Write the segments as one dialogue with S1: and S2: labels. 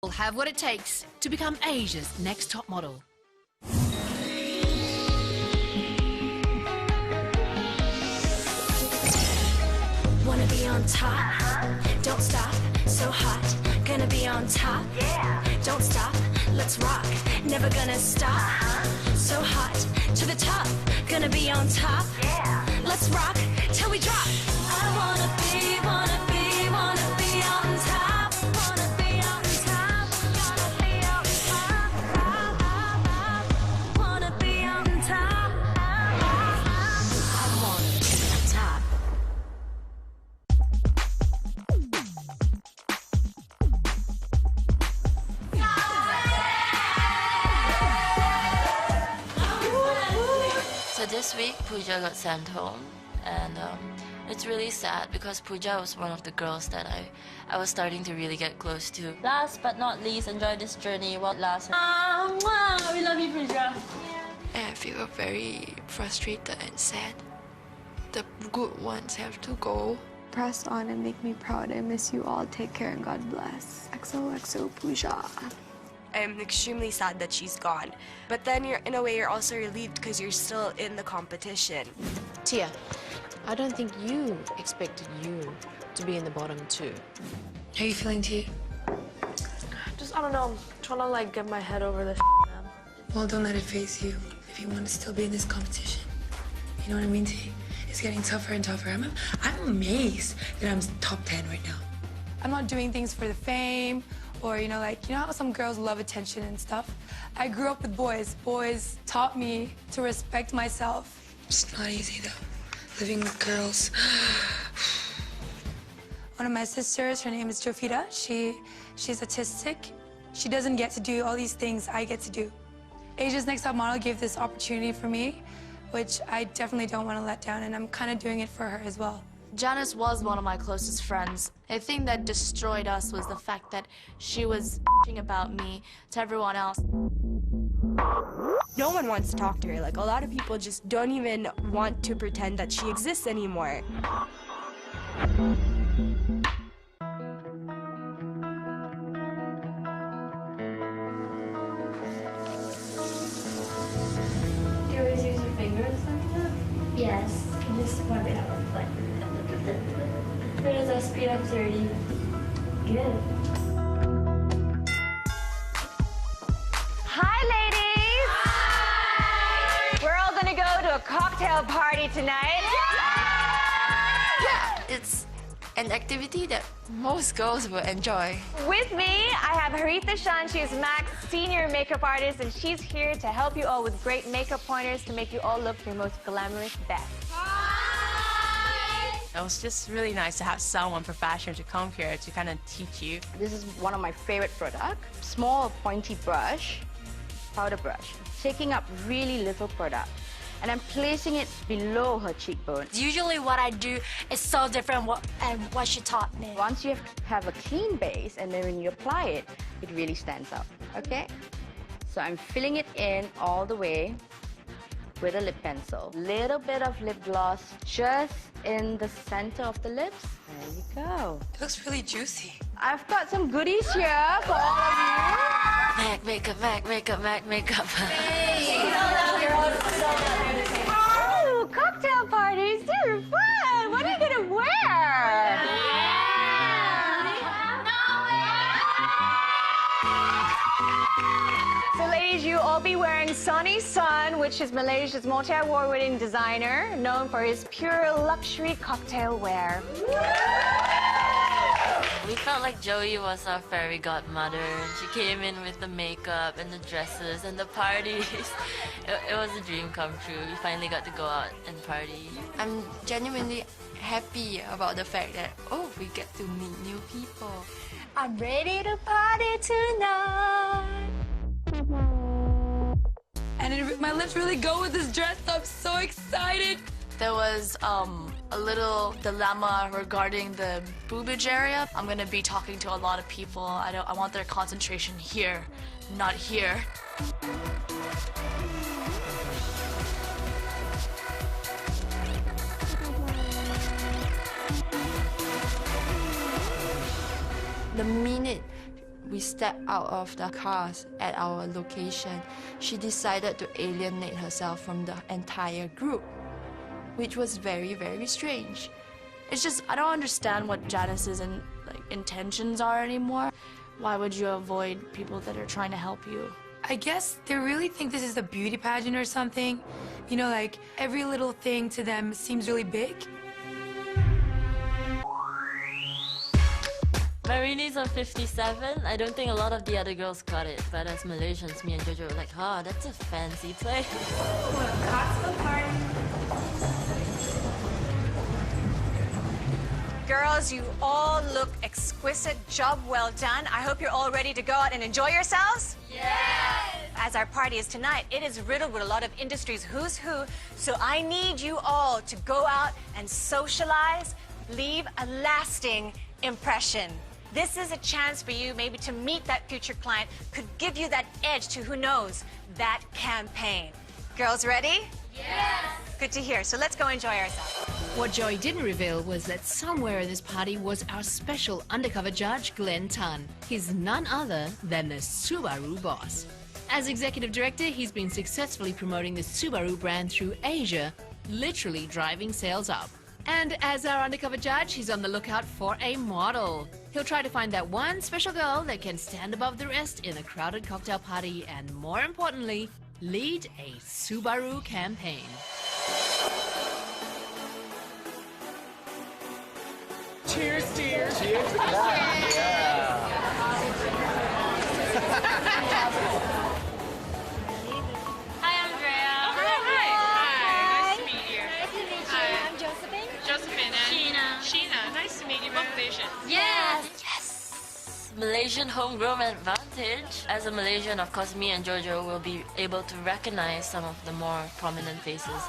S1: will have what it takes to become Asia's next top model.
S2: Wanna be on top, don't stop, so hot, gonna be on top, don't stop, let's rock, never gonna stop, so hot, to the top, gonna be on top, let's rock, till we drop. I wanna be on top, wanna be on top, wanna be on top, wanna be on top, I wanna be on top.
S3: So this week, Pooja got sent home, and it's really sad because Pooja was one of the girls that I was starting to really get close to. Last but not least, enjoy this journey while it lasts. We love you, Pooja.
S4: I feel very frustrated and sad. The good ones have to go.
S5: Press on and make me proud. I miss you all. Take care and God bless. XOXO Pooja.
S6: I'm extremely sad that she's gone. But then in a way, you're also relieved because you're still in the competition.
S7: Tia, I don't think you expected you to be in the bottom two.
S4: How are you feeling, Tia?
S8: I don't know, I'm trying to like get my head over this man.
S4: Well, don't let it phase you if you want to still be in this competition. You know what I mean, Tia? It's getting tougher and tougher. I'm amazed that I'm top 10 right now.
S9: I'm not doing things for the fame or, you know how some girls love attention and stuff? I grew up with boys. Boys taught me to respect myself.
S4: It's not easy, though, living with girls.
S9: One of my sisters, her name is Jofita. She's autistic. She doesn't get to do all these things I get to do. Asia's Next Top Model gave this opportunity for me, which I definitely don't want to let down, and I'm kind of doing it for her as well.
S10: Janice was one of my closest friends. The thing that destroyed us was the fact that she was about me to everyone else.
S6: No one wants to talk to her. Like, a lot of people just don't even want to pretend that she exists anymore.
S11: Do you always use your fingers like that? Yes. You just rub it out like where does that speed up 30? Good.
S12: Hi, ladies! Hi! We're all gonna go to a cocktail party tonight.
S4: Yeah, it's an activity that most girls will enjoy.
S12: With me, I have Haritha Shan. She's Mac's senior makeup artist, and she's here to help you all with great makeup pointers to make you all look your most glamorous best.
S13: It was just really nice to have someone professional to come here to kind of teach you.
S14: This is one of my favorite products. Small pointy brush, powder brush, taking up really little product. And I'm placing it below her cheekbone.
S10: Usually what I do is so different than what she taught me.
S14: Once you have a clean base, and then when you apply it, it really stands out, okay? So I'm filling it in all the way with a lip pencil. Little bit of lip gloss just in the center of the lips. There you go.
S4: It looks really juicy.
S14: I've got some goodies here for all of you.
S3: Mac makeup, Mac makeup, Mac makeup.
S12: Oh, cocktail parties, they're fun! What are you gonna wear? So ladies, you all be wearing Sunny Sun, which is Malaysia's multi-award-winning designer, known for his pure luxury cocktail wear.
S3: We felt like Joey was our fairy godmother. She came in with the makeup and the dresses and the parties. It was a dream come true. We finally got to go out and party.
S4: I'm genuinely happy about the fact that, oh, we get to meet new people.
S10: I'm ready to party tonight.
S9: And my lips really go with this dress, so I'm so excited.
S10: There was a little dilemma regarding the boobage area. I'm gonna be talking to a lot of people. I want their concentration here, not here.
S4: The minute
S14: we stepped out of the cars at our location, she decided to alienate herself from the entire group, which was very, very strange.
S10: It's just, I don't understand what Janice's intentions are anymore. Why would you avoid people that are trying to help you?
S9: I guess they really think this is a beauty pageant or something. You know, like, every little thing to them seems really big.
S3: Marini's on 57. I don't think a lot of the other girls got it, but as Malaysians, me and Jojo were like, oh, that's a fancy place.
S12: Girls, you all look exquisite. Job well done. I hope you're all ready to go out and enjoy yourselves. Yes! As our party is tonight, it is riddled with a lot of industry's who's who, so I need you all to go out and socialize, leave a lasting impression. This is a chance for you maybe to meet that future client, could give you that edge to, who knows, that campaign. Girls ready? Yes! Good to hear. So let's go enjoy ourselves.
S1: What Joey didn't reveal was that somewhere in this party was our special undercover judge, Glenn Tan. He's none other than the Subaru boss. As executive director, he's been successfully promoting the Subaru brand through Asia, literally driving sales up. And as our undercover judge, he's on the lookout for a model. He'll try to find that one special girl that can stand above the rest in a crowded cocktail party and, more importantly, lead a Subaru campaign.
S15: Cheers, cheers. Cheers.
S3: Hi, Andrea.
S15: Hi. Nice to meet you.
S11: Nice to meet you.
S15: Hi.
S11: I'm Josephine.
S15: Josephine and Sheena. Nice to meet you, both Malaysian.
S3: Yes! Yes! Malaysian homegrown advantage. As a Malaysian, of course, me and Jojo will be able to recognize some of the more prominent faces.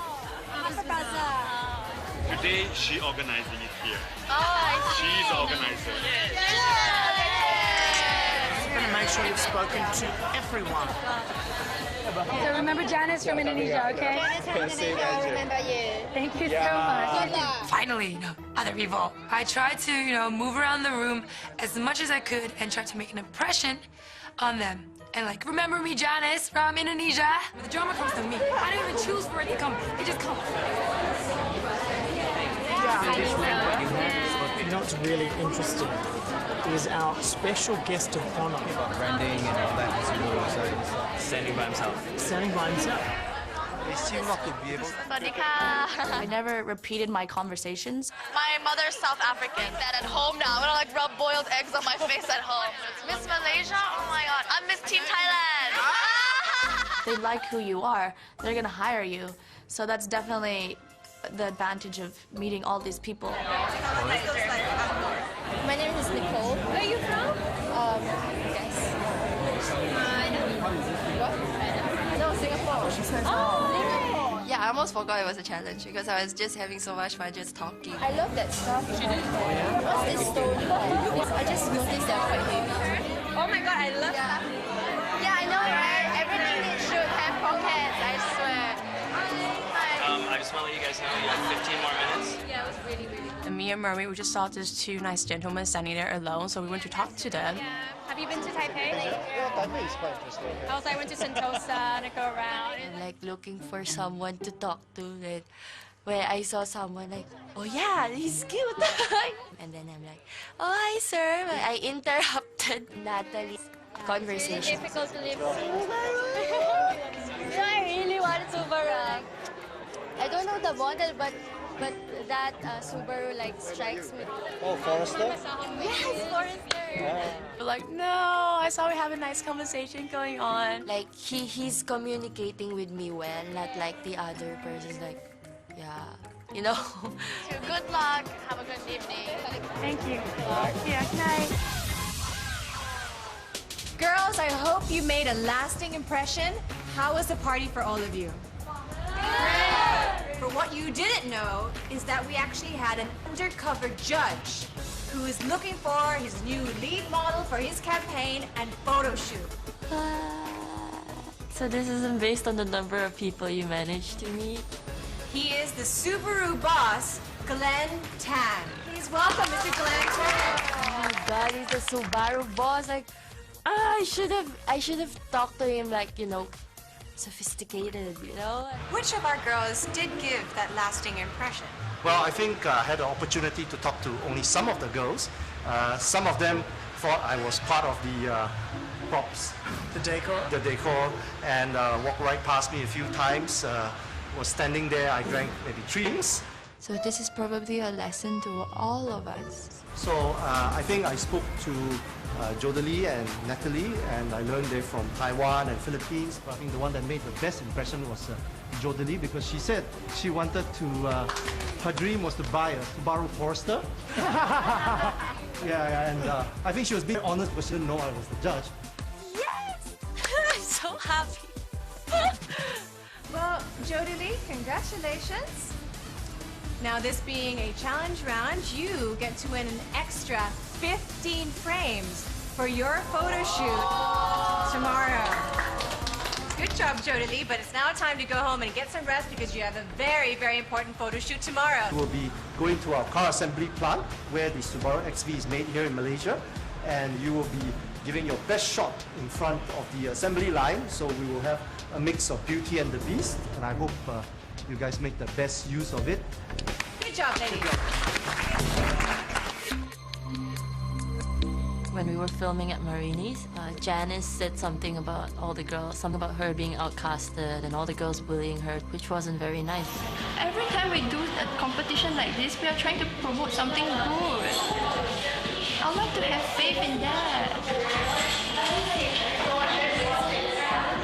S16: Today, she organizing it here.
S3: Oh, I see.
S16: She's the organizer.
S15: I'm going to make sure you've spoken to everyone.
S9: So remember Janice from Indonesia, okay?
S11: Janice from Indonesia, I remember you.
S9: Thank you so much. Finally, other people. I tried to, move around the room as much as I could and try to make an impression on them. And remember me, Janice from Indonesia? The drama comes to me. I don't even choose for it to come. It just comes.
S15: What's really interesting is our special guest of honor.
S17: Branding and all that, so standing by himself.
S15: Standing by himself.
S17: They seem not to be able to.
S10: I never repeated my conversations. My mother's South African. That at home now, I'm gonna rub boiled eggs on my face at home. Miss Malaysia? Oh my god. I'm Miss Team Thailand. They like who you are. They're gonna hire you. So that's definitely the advantage of meeting all these people.
S11: My name is Nicole. Where are you from? Yes. No, Singapore. Oh!
S18: Yeah, I almost forgot it was a challenge because I was just having so much fun just talking.
S11: I love that stuff. What's this stone? I just noticed they're quite heavy. Oh my god, I love that.
S18: Yeah, I know, right? Everything should have pockets, I swear.
S19: I just want to let you guys know you have 15 more minutes.
S11: Yeah, it was really, really good.
S13: And me and Murray, we just saw these two nice gentlemen standing there alone, so we went to talk to them.
S11: Yeah. Have you been to Taipei?
S17: Yeah, Taipei is quite interesting.
S11: I went to Sentosa and I go around.
S3: And looking for someone to talk to, where I saw someone oh yeah, he's cute. And then I'm like, oh hi sir. I interrupted Natalie's conversation.
S11: It's difficult to live with. I really want Subaru. I don't know the model, but that Subaru strikes me.
S17: Oh, Forester?
S11: Yes, Forester.
S13: We're like, no, I saw we have a nice conversation going on.
S3: He's communicating with me well, not like the other person's yeah,
S10: Good luck. Have a good evening.
S9: Thank you. Yeah, good night.
S12: Girls, I hope you made a lasting impression. How was the party for all of you? But what you didn't know is that we actually had an undercover judge who is looking for his new lead model for his campaign and photo shoot.
S3: So this isn't based on the number of people you managed to meet?
S12: He is the Subaru boss, Glenn Tan. Please welcome Mr. Glenn Tan.
S3: Oh my god, he's the Subaru boss. I should have talked to him like, you know, sophisticated, you know?
S12: Which of our girls did give that lasting impression?
S20: Well, I think I had the opportunity to talk to only some of the girls. Some of them thought I was part of the props.
S15: The decor?
S20: The decor, and walked right past me a few times. Was standing there, I drank maybe 3 drinks.
S7: So this is probably a lesson to all of us.
S20: So I think I spoke to Jodeli and Natalie, and I learned they're from Taiwan and Philippines. But I think the one that made the best impression was Jodeli, because she said she wanted to, her dream was to buy a Subaru Forester. Yeah, and I think she was being honest because she didn't know I was the judge.
S12: Yes! I'm so happy. Well, Jodeli, congratulations. Now, this being a challenge round, you get to win an extra 15 frames for your photo shoot tomorrow. Good job, Jodeli, but it's now time to go home and get some rest because you have a very, very important photo shoot tomorrow.
S20: We'll be going to our car assembly plant where the Subaru XV is made here in Malaysia, and you will be giving your best shot in front of the assembly line, so we will have a mix of Beauty and the Beast, and I hope you guys make the best use of it.
S12: Good job, ladies.
S3: When we were filming at Marini's, Janice said something about all the girls, something about her being outcasted and all the girls bullying her, which wasn't very nice.
S11: Every time we do a competition like this, we are trying to promote something good. I like to have faith in that.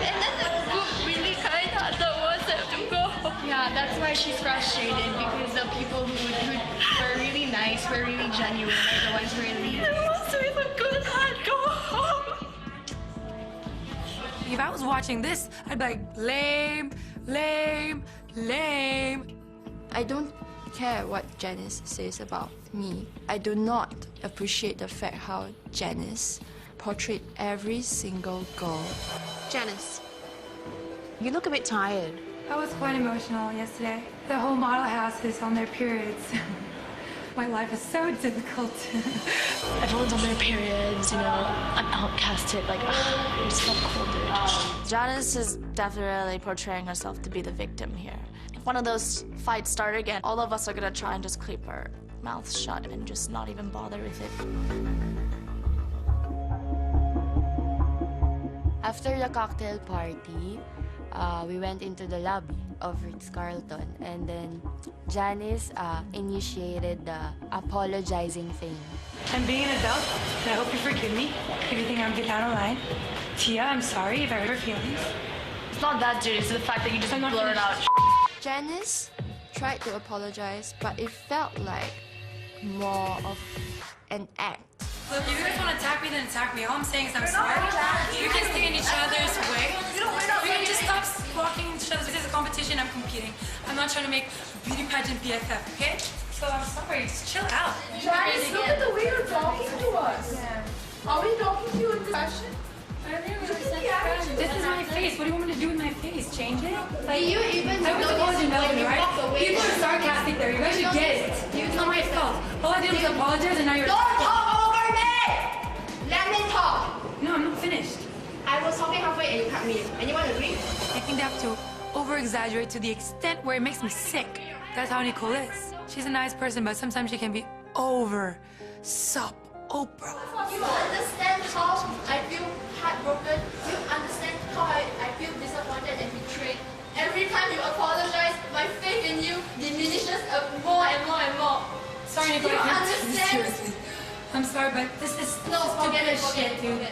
S11: And then the group really kind-hearted ones have to go. Yeah, that's why she's frustrated, because the people who were really nice, were really genuine, are the ones who really... with a good heart, go home.
S9: If I was watching this, I'd be like, lame, lame, lame.
S7: I don't care what Janice says about me. I do not appreciate the fact how Janice portrayed every single girl.
S5: Janice, you look a bit tired.
S9: I was quite emotional yesterday. The whole model house is on their periods. My life is so difficult.
S11: Everyone's on their periods, you know. I'm outcasted, like, I'm so cold, dude.
S10: Janice is definitely portraying herself to be the victim here. If one of those fights start again, all of us are gonna try and just keep our mouths shut and just not even bother with it.
S3: After the cocktail party, we went into the lobby of Ritz-Carlton, and then Janice initiated the apologizing thing.
S9: I'm being an adult, and I hope you forgive me if you think I'm getting out of line. Tia, I'm sorry if I hurt your feelings.
S10: It's not that, Judy. It's the fact that you just blurted out.
S7: Janice tried to apologize, but it felt like more of an act.
S9: Look, if you guys want to attack me, then attack me. All I'm saying is I'm sorry. You can stay in each other's way. We can just stop walking in each other's way. This is a competition. I'm competing. I'm not trying to make beauty pageant BFF, okay? So I'm sorry. Just chill out.
S18: Janice, look at the way you're talking to us. Yeah. Are we talking to you in fashion?
S9: This is my face. What do you want me to do with my face? Change it? Like,
S18: you even
S9: I was supposed to know, right? People are sarcastic there. You guys should get it. It's not my fault. All I did was apologize, and now you're...
S18: Don't talk over me! Let me talk!
S9: No, I'm not finished.
S18: I was talking halfway and you cut me. Anyone agree?
S9: I think they have to over-exaggerate to the extent where it makes me sick. That's how Nicole is. She's a nice person, but sometimes she can be over-sup Oprah.
S18: You understand how I feel heartbroken? You understand how I feel disappointed and betrayed? Every time you apologize, my faith in you diminishes more and more and more.
S9: Sorry, Nicole.
S18: You understand?
S9: Seriously. I'm sorry, but this is
S18: forget it,
S9: shit, dude.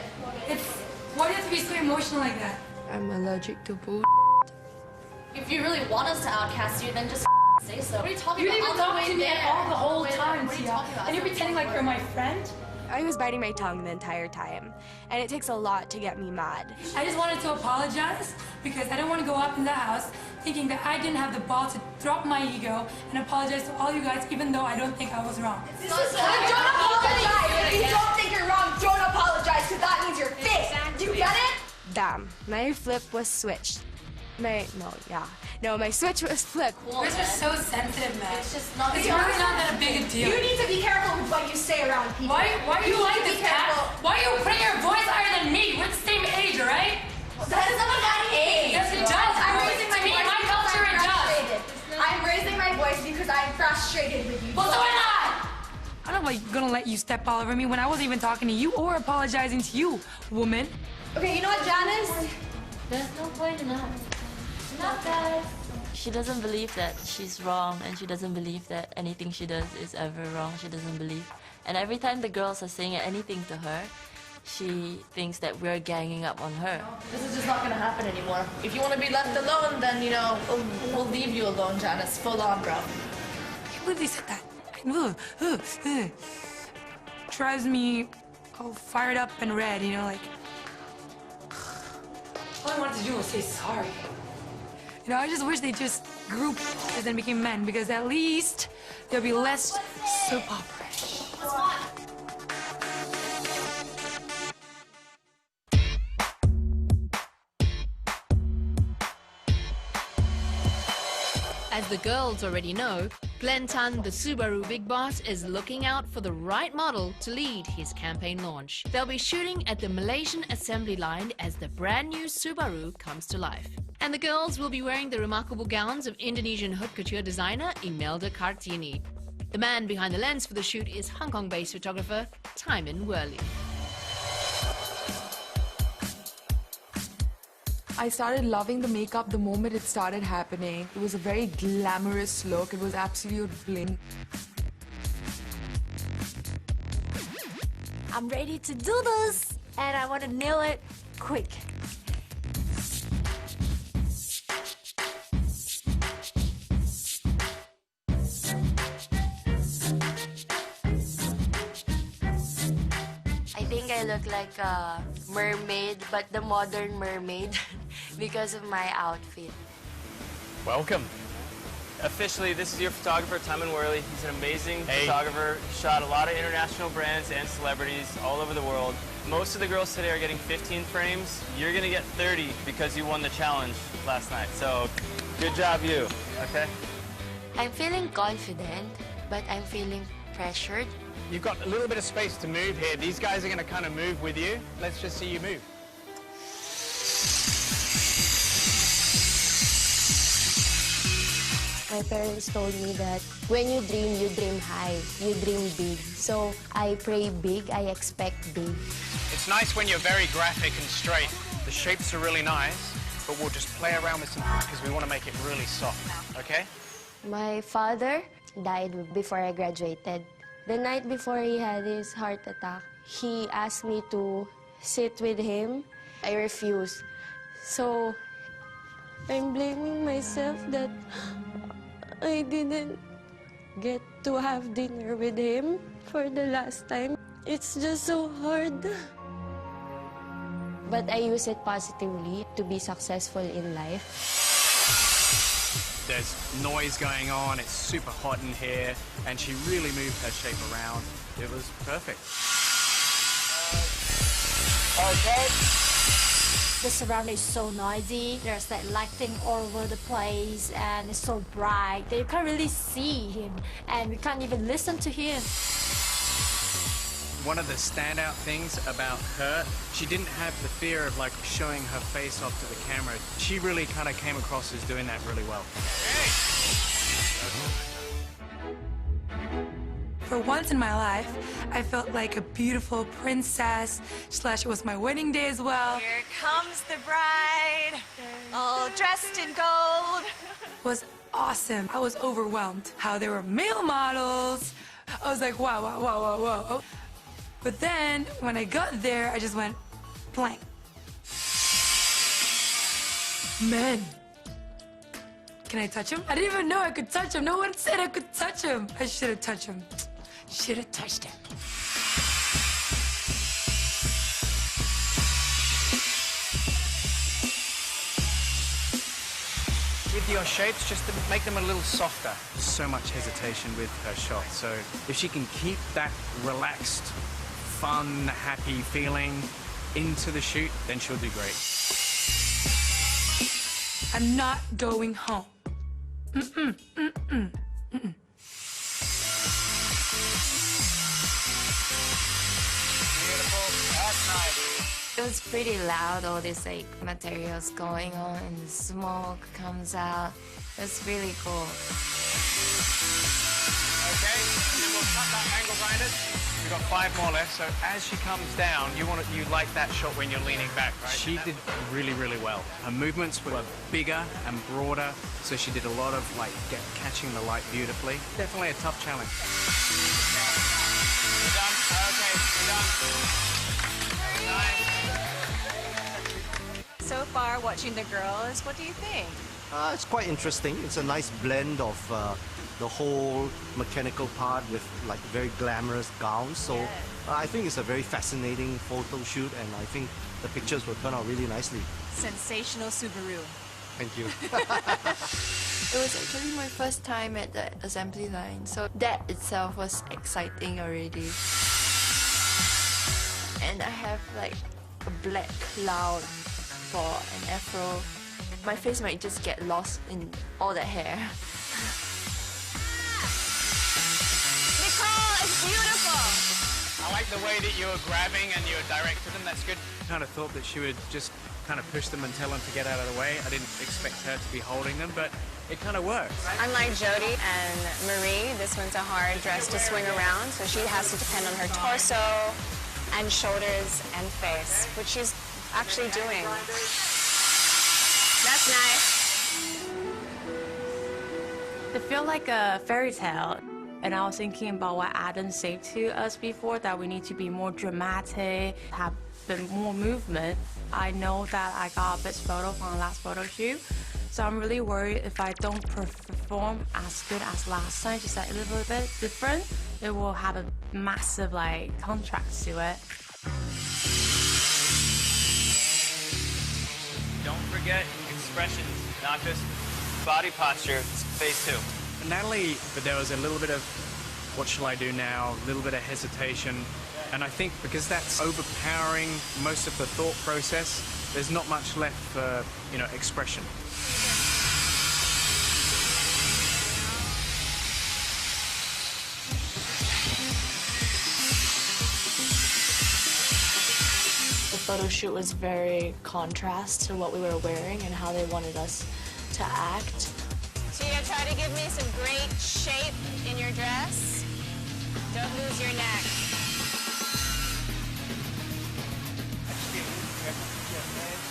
S9: It's... Why do you have to be so emotional like that?
S7: I'm allergic to bull.
S10: If you really want us to outcast you, then just say so. What are you talking about?
S9: You didn't talk to me at all the whole time,
S10: What are you
S9: Tia.
S10: talking about?
S9: And you're pretending like you're my friend?
S6: I was biting my tongue the entire time, and it takes a lot to get me mad.
S9: I just wanted to apologize because I don't want to go up in the house thinking that I didn't have the ball to drop my ego and apologize to all you guys, even though I don't think I was wrong.
S18: Don't apologize! If you don't think you're wrong, don't apologize, because that means you're fake! You get it?
S6: Damn, my flip was switched. My switch was flipped.
S9: Yours are so sensitive, man.
S10: It's just not.
S9: It's really not that a big a deal.
S18: You need to be careful with what you say around people.
S9: Why are you like this, Kat? Why are you putting your voice higher than me? We're the same age, right?
S18: That doesn't look at age.
S9: Yes, it does.
S18: I'm raising my voice.
S9: My culture, it does.
S18: I'm raising my voice because I'm frustrated with you.
S9: Well, so am I. I'm not gonna let you step all over me when I wasn't even talking to you or apologizing to you, woman.
S18: Okay, you know what, Janice?
S3: There's no point in that.
S18: Not guys.
S3: She doesn't believe that she's wrong, and she doesn't believe that anything she does is ever wrong. She doesn't believe. And every time the girls are saying anything to her, she thinks that we're ganging up on her.
S10: This is just not gonna happen anymore. If you want to be left alone, then, you know, we'll leave you alone, Janice. Full on, bro.
S9: I can't believe they said that. Drives me all fired up and red, you know, like... All I wanted to do was say sorry. You know, I just wish they just grouped and then became men, because at least there'll be less soap opera-ish.
S1: As the girls already know, Glenn Tan, the Subaru big boss, is looking out for the right model to lead his campaign launch. They'll be shooting at the Malaysian assembly line as the brand new Subaru comes to life. And the girls will be wearing the remarkable gowns of Indonesian haute couture designer Imelda Kartini. The man behind the lens for the shoot is Hong Kong-based photographer Timon Worley.
S21: I started loving the makeup the moment it started happening. It was a very glamorous look. It was absolute bling.
S12: I'm ready to do this, and I want to nail it quick.
S3: I think I look like a mermaid, but the modern mermaid, because of my outfit.
S19: Welcome. Officially, this is your photographer, Timon Worley. He's an amazing photographer. Shot a lot of international brands and celebrities all over the world. Most of the girls today are getting 15 frames. You're gonna get 30 because you won the challenge last night. So, good job, you. Okay?
S3: I'm feeling confident, but I'm feeling pressured.
S22: You've got a little bit of space to move here. These guys are going to kind of move with you. Let's just see you move.
S23: My parents told me that when you dream high, you dream big. So I pray big, I expect big.
S22: It's nice when you're very graphic and straight. The shapes are really nice, but we'll just play around with some because we want to make it really soft, okay?
S23: My father died before I graduated. The night before he had his heart attack, he asked me to sit with him. I refused. So I'm blaming myself that I didn't get to have dinner with him for the last time. It's just so hard. But I use it positively to be successful in life.
S22: There's noise going on, it's super hot in here, and she really moved her shape around. It was perfect.
S12: Okay. The surrounding is so noisy. There's that lighting all over the place, and it's so bright that you can't really see him, and we can't even listen to him.
S22: One of the standout things about her, she didn't have the fear of like showing her face off to the camera. She really kind of came across as doing that really well.
S9: For once in my life, I felt like a beautiful princess, / it was my wedding day as well.
S12: Here comes the bride, all dressed in gold.
S9: It was awesome. I was overwhelmed how there were male models. I was like, wow, wow, wow, wow, wow. But then, when I got there, I just went blank. Men. Can I touch him? I didn't even know I could touch him. No one said I could touch him. I should have touched him. Should have touched him.
S22: With your shapes, just to make them a little softer. So much hesitation with her shot. So if she can keep that relaxed, fun, happy feeling into the shoot, then she'll do great.
S9: I'm not going home. Mm-mm, mm-mm, mm-mm.
S3: It was pretty loud, all this like materials going on and the smoke comes out. It was really cool.
S22: Okay, and then we'll cut that angle behind us. We've got 5 more left, so as she comes down, you like that shot when you're leaning back, right? She did really, really well. Her movements were bigger and broader, so she did a lot of like catching the light beautifully. Definitely a tough challenge. We're done. Okay, we're done. Nice.
S12: So far, watching the girls, what do you think?
S20: It's quite interesting. It's a nice blend of the whole mechanical part with like very glamorous gowns. So I think it's a very fascinating photo shoot, and I think the pictures will turn out really nicely.
S12: Sensational Subaru.
S20: Thank you.
S7: It was actually my first time at the assembly line, so that itself was exciting already. And I have like a black cloud for an afro. My face might just get lost in all that hair.
S12: Nicole, it's beautiful!
S22: I like the way that you were grabbing and you were directing them. That's good. I kind of thought that she would just kind of push them and tell them to get out of the way. I didn't expect her to be holding them, but it kind of works.
S12: Unlike Jody and Marie, this one's a hard dress to swing around, so she has to depend on her torso and shoulders and face, which she's actually doing. That's nice.
S13: They feel like a fairy tale. And I was thinking about what Adam said to us before, that we need to be more dramatic, have a bit more movement. I know that I got a bit photo from the last photo shoot, so I'm really worried if I don't perform as good as last time, just like a little bit different, it will have a massive like contrast to it.
S19: Don't forget expressions, not just body posture. It's phase 2.
S22: Natalie, but there was a little bit of what shall I do now, a little bit of hesitation, and I think because that's overpowering most of the thought process, there's not much left for, you know, expression.
S10: The photo shoot was very contrast to what we were wearing and how they wanted us to act.
S12: So you're gonna try to give me some great shape in your dress? Don't lose your neck.
S19: Actually, your hands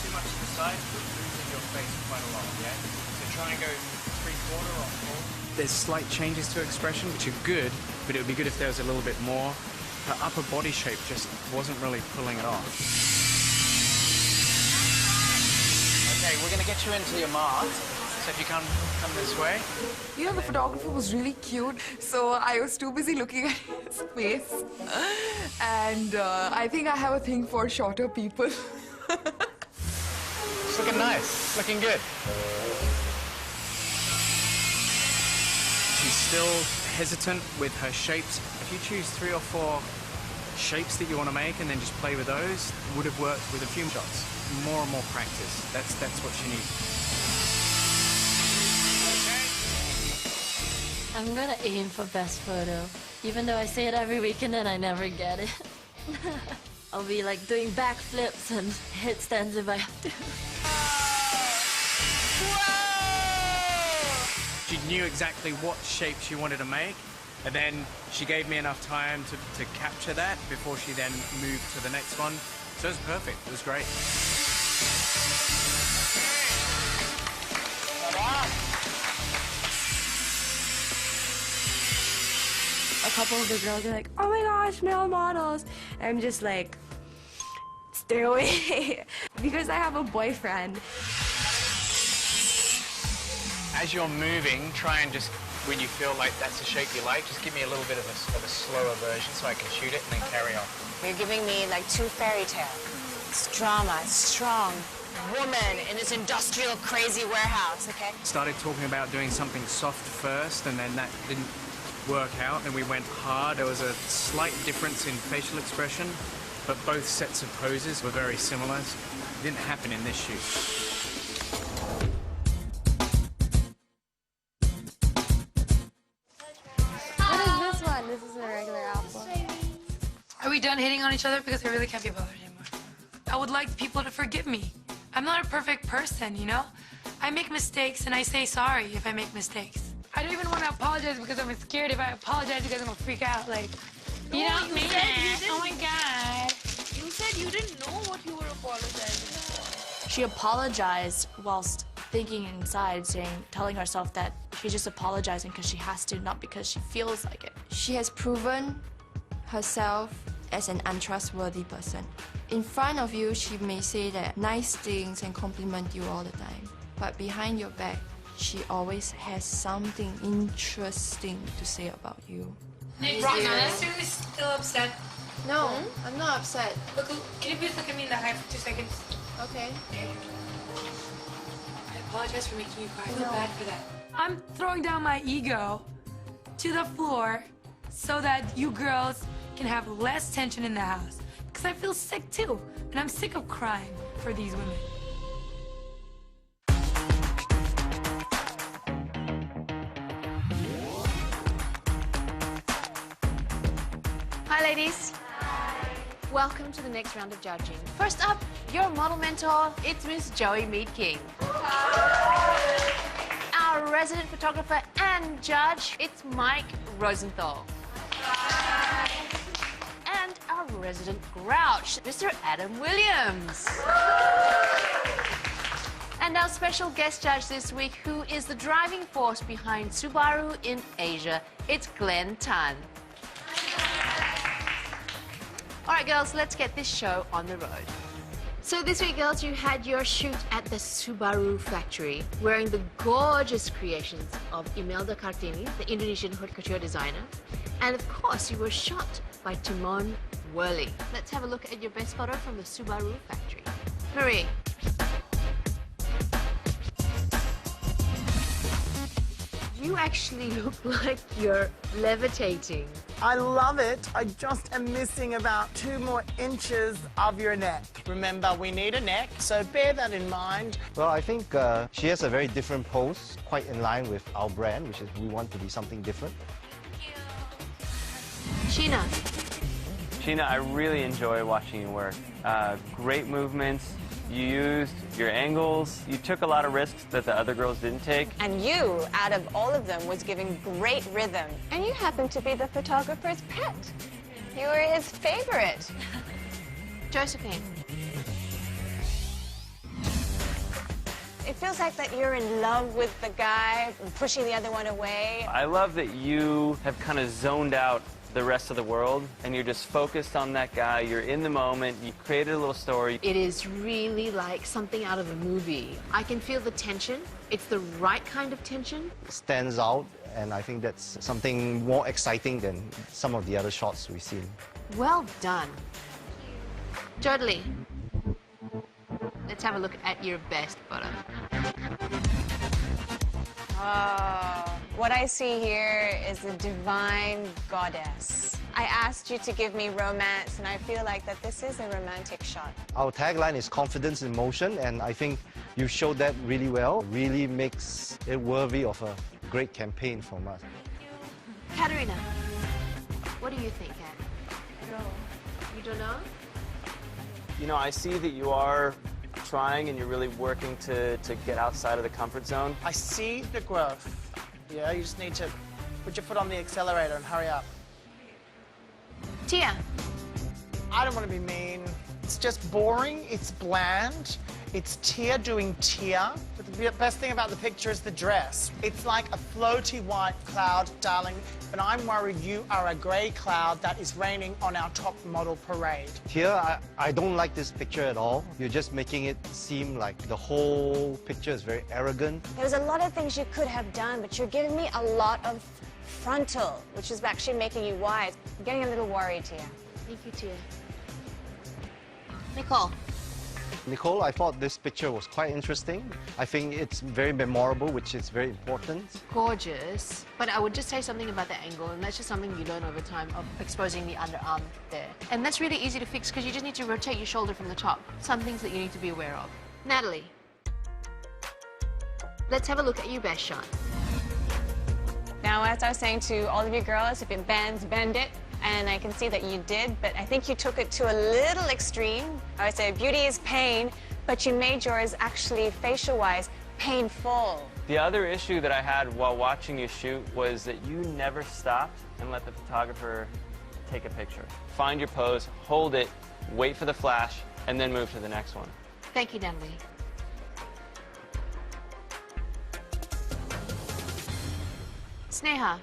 S19: too much to the side, losing your face quite a lot, yeah? So try and go 3/4 or full. There's slight changes to expression, which are good, but it would be good if there was a little bit more. Her upper body shape just wasn't really pulling it off. Okay, we're gonna get you into your mark. So if you come this way.
S21: You know, the photographer was really cute, so I was too busy looking at his face. And I think I have a thing for shorter people.
S22: It's looking nice, looking good. She's still hesitant with her shapes. If you choose 3 or 4 shapes that you want to make and then just play with those, it would have worked with a few shots. More and more practice. That's what she needs.
S3: I'm gonna aim for best photo, even though I say it every week and then I never get it. I'll be like doing backflips and headstands if I have to.
S22: She knew exactly what shape she wanted to make, and then she gave me enough time to capture that before she then moved to the next one. So it was perfect. It was great.
S7: A couple of the girls are like, oh my gosh, male models. And I'm just like, stay away. Because I have a boyfriend.
S22: As you're moving, try and just, when you feel like that's the shape you like, just give me a little bit of a slower version so I can shoot it and then carry on.
S12: You're giving me like 2 fairy tales. It's drama, it's strong. Woman in this industrial crazy warehouse, okay?
S22: Started talking about doing something soft first, and then that didn't work out, and we went hard. There was a slight difference in facial expression, but both sets of poses were very similar. It didn't happen in this shoot.
S9: done hitting on each other because I really can't be bothered anymore. I would like people to forgive me. I'm not a perfect person, you know? I make mistakes and I say sorry if I make mistakes. I don't even want to apologize because I'm scared if I apologize you guys are gonna freak out. Like, you know,
S1: you
S9: man.
S1: said you
S9: Oh my God.
S1: You said you didn't know what you were apologizing for.
S10: She apologized whilst thinking inside, telling herself that she's just apologizing because she has to, not because she feels like it.
S7: She has proven herself as an untrustworthy person. In front of you, she may say that nice things and compliment you all the time. But behind your back, she always has something interesting to say about you.
S9: Nick, are you still upset?
S7: No, I'm not upset.
S9: Look, can you please look at me in the eye for 2 seconds?
S7: Okay.
S9: I apologize for making you cry. I feel bad for that. I'm throwing down my ego to the floor so that you girls can have less tension in the house. Because I feel sick too, and I'm sick of crying for these women.
S1: Hi, ladies. Welcome to the next round of judging. First up, your model mentor, it's Miss Joey Mead King. Our resident photographer and judge, it's Mike Rosenthal. And our resident grouch, Mr. Adam Williams. And our special guest judge this week, who is the driving force behind Subaru in Asia, it's Glenn Tan. All right, girls, let's get this show on the road. So this week, girls, you had your shoot at the Subaru factory, wearing the gorgeous creations of Imelda Kartini, the Indonesian haute couture designer. And of course, you were shot by Timon Worley. Let's have a look at your best photo from the Subaru factory. Marie. You actually look like you're levitating.
S2: I love it. I just am missing about 2 more inches of your neck. Remember, we need a neck, so bear that in mind.
S20: Well, I think she has a very different pose, quite in line with our brand, which is we want to be something different.
S1: Sheena.
S19: Sheena, I really enjoy watching you work. Great movements. You used your angles. You took a lot of risks that the other girls didn't take.
S12: And you, out of all of them, was giving great rhythm. And you happened to be the photographer's pet. You were his favorite.
S1: Josephine.
S12: It feels like that you're in love with the guy, pushing the other one away.
S19: I love that you have kind of zoned out the rest of the world, and you're just focused on that guy. You're in the moment. You created a little story.
S1: It is really like something out of a movie. I can feel the tension. It's the right kind of tension.
S20: Stands out, and I think that's something more exciting than some of the other shots we've seen.
S1: Well done. Jodie. Let's have a look at your best photo.
S12: What I see here is a divine goddess. I asked you to give me romance, and I feel like that this is a romantic shot.
S20: Our tagline is confidence in motion, and I think you showed that really well. Really makes it worthy of a great campaign from us.
S1: Katerina, what do you think, Kat? You don't know?
S19: You know, I see that you are trying and you're really working to get outside of the comfort zone.
S2: I see the growth. Yeah, you just need to put your foot on the accelerator and hurry up.
S1: Tia.
S2: I don't want to be mean. It's just boring. It's bland. It's Tia doing Tia. But the best thing about the picture is the dress. It's like a floaty white cloud, darling, but I'm worried you are a grey cloud that is raining on our top model parade.
S20: Here, I don't like this picture at all. You're just making it seem like the whole picture is very arrogant.
S12: There's a lot of things you could have done, but you're giving me a lot of frontal, which is actually making you wise. I'm getting a little worried, Tia.
S1: Thank you, Tia. Nicole.
S20: Nicole, I thought this picture was quite interesting. I think it's very memorable, which is very important.
S1: Gorgeous, but I would just say something about the angle, and that's just something you learn over time of exposing the underarm there. And that's really easy to fix because you just need to rotate your shoulder from the top. Some things that you need to be aware of. Natalie, let's have a look at your best shot.
S12: Now, as I was saying to all of you girls, if it bends, bend it. And I can see that you did, but I think you took it to a little extreme. I would say beauty is pain, but you made yours actually facial-wise painful.
S19: The other issue that I had while watching you shoot was that you never stopped and let the photographer take a picture. Find your pose, hold it, wait for the flash, and then move to the next one.
S1: Thank you, Natalie. Sneha.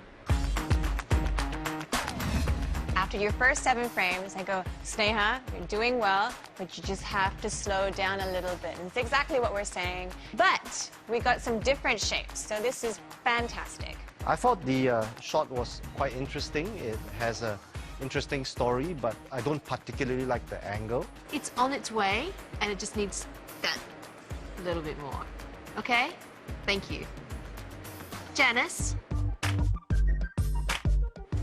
S12: After your first 7 frames, I go, Sneha, you're doing well, but you just have to slow down a little bit. And it's exactly what we're saying. But we got some different shapes, so this is fantastic.
S20: I thought the shot was quite interesting. It has an interesting story, but I don't particularly like the angle.
S1: It's on its way, and it just needs that little bit more. Okay? Thank you. Janice.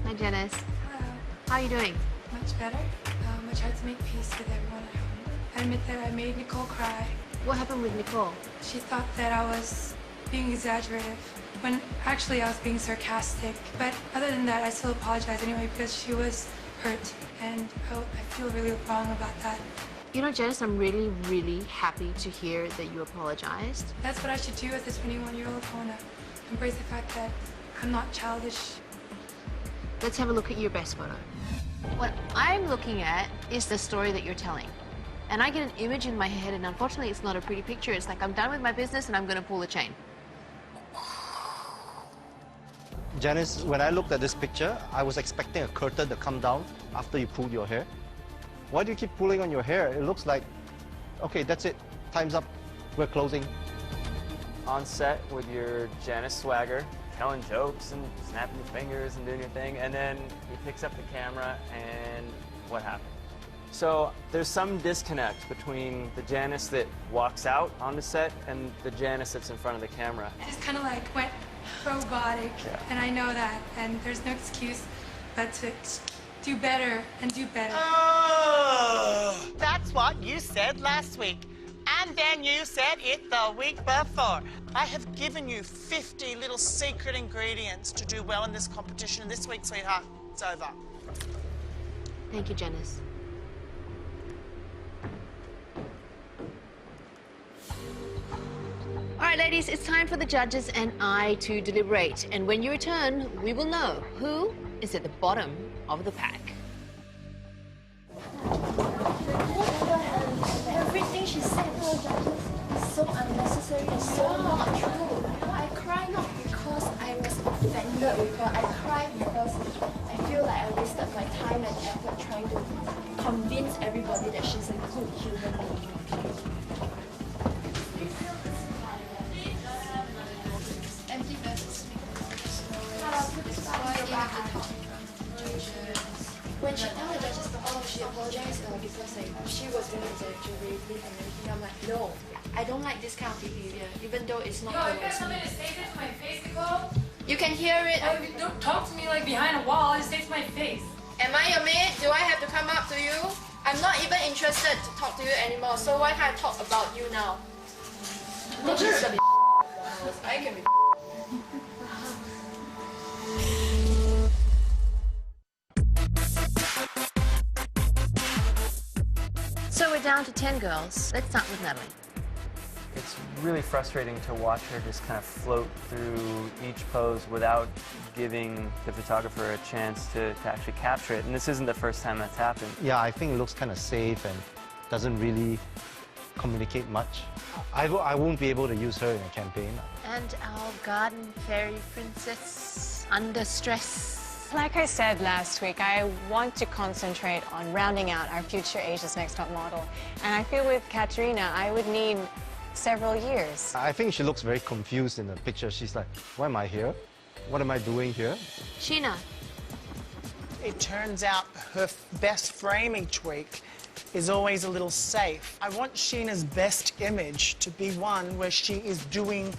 S1: Hi, Janice.
S9: Hello.
S1: How are you doing?
S9: Much better. I tried to make peace with everyone at home. I admit that I made Nicole cry.
S1: What happened with Nicole?
S9: She thought that I was being exaggerative, when actually I was being sarcastic. But other than that, I still apologize anyway because she was hurt, and I feel really wrong about that.
S1: You know, Janice, I'm really, really happy to hear that you apologized.
S9: That's what I should do as a 21-year-old. I want to embrace the fact that I'm not childish.
S1: Let's have a look at your best photo. What I'm looking at is the story that you're telling. And I get an image in my head, and unfortunately it's not a pretty picture. It's like I'm done with my business and I'm going to pull the chain.
S20: Janice, when I looked at this picture, I was expecting a curtain to come down after you pulled your hair. Why do you keep pulling on your hair? It looks like, okay, that's it. Time's up. We're closing.
S19: On set with your Janice swagger, telling jokes and snapping your fingers and doing your thing, and then he picks up the camera, and what happened? So there's some disconnect between the Janice that walks out on the set and the Janice that's in front of the camera.
S9: I just kind of like went robotic, and I know that, and there's no excuse but to do better and do better.
S2: Oh, that's what you said last week. And then you said it the week before. I have given you 50 little secret ingredients to do well in this competition. And this week, sweetheart, it's over.
S1: Thank you, Janice. All right, ladies, it's time for the judges and I to deliberate. And when you return, we will know who is at the bottom of the pack.
S18: Everything she said to her judges is so unnecessary and so not true. I cry not because I was offended with her. I cry because I feel like I wasted my time and effort trying to convince everybody that she's a good human being. Empty vessels. When she told the judges, oh, she apologized because like, she was doing exaggerative and everything, I'm like, no, I don't like this kind of behavior, even though it's not
S9: Yo,
S18: towards
S9: if you have something
S18: me.
S9: to say to my face, Nicole,
S18: You can hear it.
S9: don't talk to me like behind a wall. Just say to my face.
S18: Am I your maid? Do I have to come up to you? I'm not even interested to talk to you anymore, so why can't I talk about you now? I can be
S1: So we're down to 10 girls. Let's start with Natalie.
S19: It's really frustrating to watch her just kind of float through each pose without giving the photographer a chance to actually capture it. And this isn't the first time that's happened.
S20: Yeah, I think it looks kind of safe and doesn't really communicate much. I won't be able to use her in a campaign.
S1: And our garden fairy princess under stress.
S12: Like I said last week, I want to concentrate on rounding out our future Asia's Next Top Model. And I feel with Katerina, I would need several years.
S20: I think she looks very confused in the picture. She's like, why am I here? What am I doing here?
S1: Sheena.
S2: It turns out her best frame each week is always a little safe. I want Sheena's best image to be one where she is doing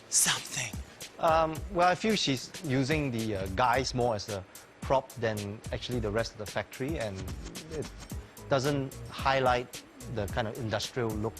S2: something.
S20: Well, I feel she's using the guys more as a prop than actually the rest of the factory, and it doesn't highlight the kind of industrial look.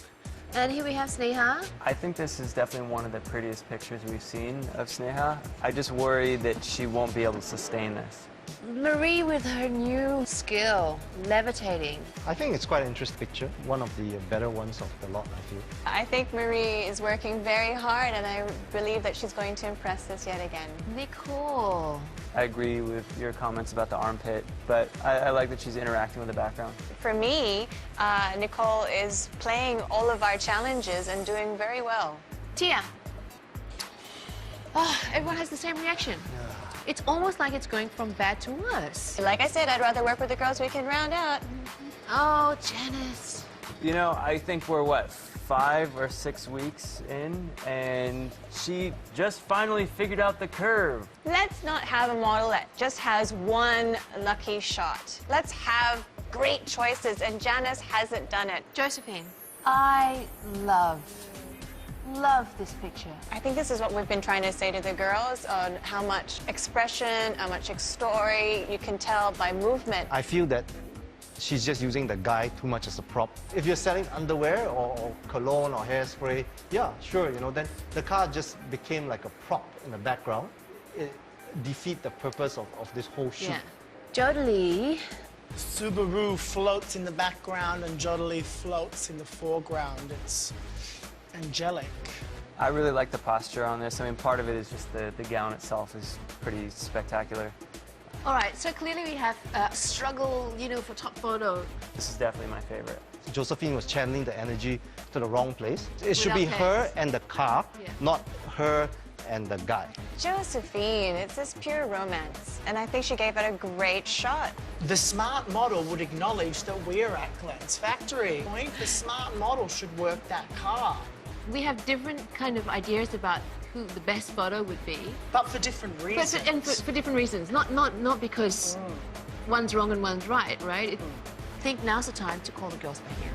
S1: And here we have Sneha.
S19: I think this is definitely one of the prettiest pictures we've seen of Sneha. I just worry that she won't be able to sustain this.
S1: Marie with her new skill, levitating.
S20: I think it's quite an interesting picture. One of the better ones of the lot, I feel.
S12: I think Marie is working very hard, and I believe that she's going to impress us yet again.
S1: Nicole.
S19: I agree with your comments about the armpit, but I like that she's interacting with the background.
S12: For me, Nicole is playing all of our challenges and doing very well.
S1: Tia. Oh, everyone has the same reaction. It's almost like it's going from bad to worse.
S12: Like I said, I'd rather work with the girls we can round out.
S1: Oh, Janice.
S19: You know, I think we're, what, 5 or 6 weeks in, and she just finally figured out the curve.
S12: Let's not have a model that just has one lucky shot. Let's have great choices, and Janice hasn't done it.
S1: Josephine. I love this picture.
S12: I think this is what we've been trying to say to the girls on how much expression, how much story you can tell by movement.
S20: I feel that she's just using the guy too much as a prop. If you're selling underwear or cologne or hairspray, yeah, sure, you know, then the car just became like a prop in the background. It defeats the purpose of this whole shoot.
S1: Yeah. Jodie.
S2: Subaru floats in the background and Jodie floats in the foreground. It's angelic.
S19: I really like the posture on this. I mean, part of it is just the gown itself is pretty spectacular.
S1: All right, so clearly we have a struggle, you know, for top photo.
S19: This is definitely my favorite.
S20: Josephine was channeling the energy to the wrong place. It should be
S1: Without
S20: her
S1: pants.
S20: and the car,
S1: Yeah.
S20: not her and the guy.
S12: Josephine, it's this pure romance, and I think she gave it a great shot.
S2: The smart model would acknowledge that we're at Glenn's factory. The smart model should work that car.
S1: We have different kind of ideas about who the best photo would be.
S2: But for different reasons.
S1: And for different reasons. Not because one's wrong and one's right? I think now's the time to call the girls back in.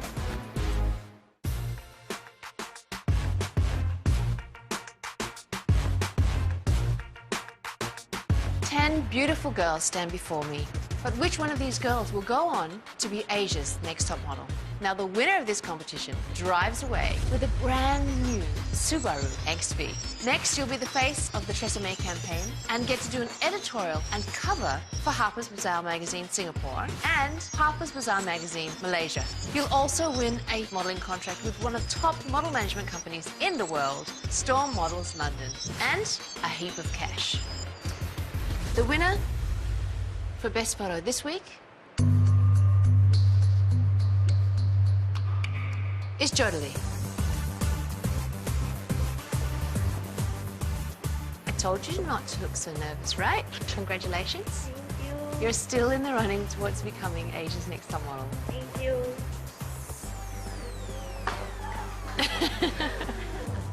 S1: 10 beautiful girls stand before me. But which one of these girls will go on to be Asia's next top model? Now, the winner of this competition drives away with a brand new Subaru XV. Next, you'll be the face of the Tresemme campaign and get to do an editorial and cover for Harper's Bazaar magazine Singapore and Harper's Bazaar magazine Malaysia. You'll also win a modeling contract with one of the top model management companies in the world, Storm Models London, and a heap of cash. The winner for Best Photo this week is Jodie. I told you not to look so nervous, right? Congratulations.
S18: Thank you.
S1: You're still in the running towards becoming Asia's next top model.
S18: Thank you.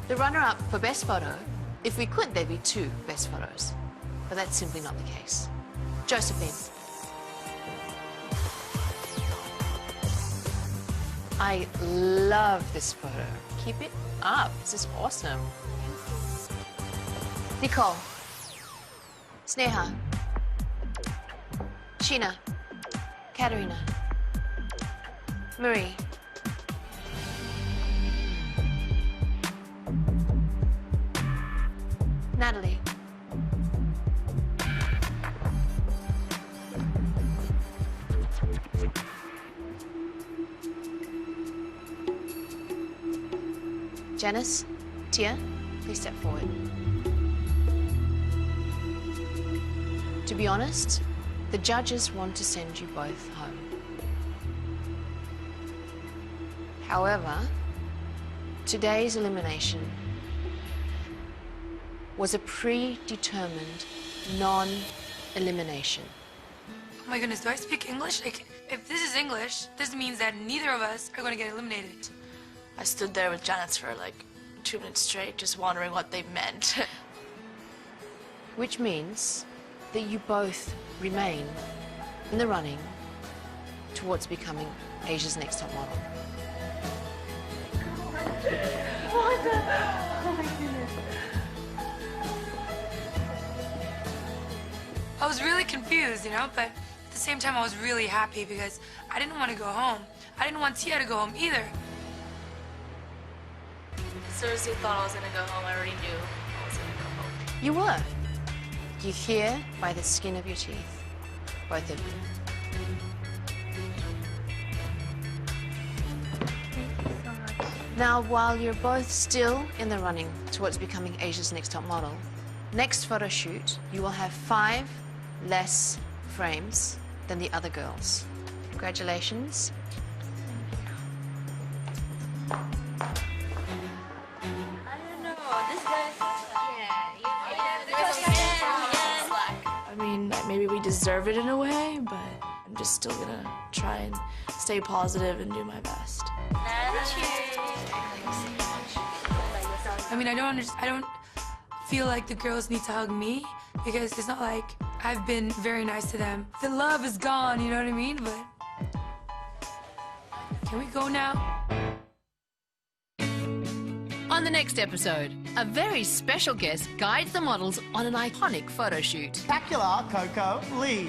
S1: The runner-up for Best Photo, if we could, there'd be 2 Best Photos. But that's simply not the case. Josephine. I love this photo. Keep it up. This is awesome. Nicole. Sneha. Sheena. Katerina. Marie. Natalie. Janice, Tia, please step forward. To be honest, the judges want to send you both home. However, today's elimination was a predetermined non-elimination.
S9: Oh my goodness, do I speak English? Like, if this is English, this means that neither of us are going to get eliminated.
S10: I stood there with Janice for like 2 minutes straight, just wondering what they meant.
S1: Which means that you both remain in the running towards becoming Asia's next top model.
S9: What the? Oh my goodness. I was really confused, you know, but at the same time I was really happy because I didn't want to go home. I didn't want Tia to go home either.
S10: I seriously thought I was gonna go home. I already knew I was gonna go home.
S1: You were. You're here by the skin of your teeth. both of you. Now, while you're both still in the running towards becoming Asia's next top model, next photo shoot, you will have 5 less frames than the other girls. Congratulations.
S10: I mean, maybe we deserve it in a way, but I'm just still gonna try and stay positive and do my best.
S9: I mean, I don't feel like the girls need to hug me because it's not like I've been very nice to them. The love is gone, you know what I mean? But can we go now?
S1: On the next episode, a very special guest guides the models on an iconic photo shoot.
S2: Spectacular Coco Lee.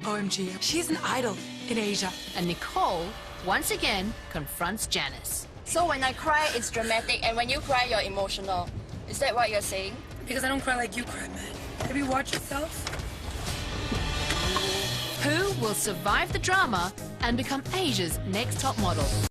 S9: OMG, she's an idol in Asia.
S1: And Nicole, once again, confronts Janice.
S10: So when I cry, it's dramatic, and when you cry, you're emotional. Is that what you're saying?
S9: Because I don't cry like you cry, man. Maybe watch yourself.
S1: Who will survive the drama and become Asia's next top model?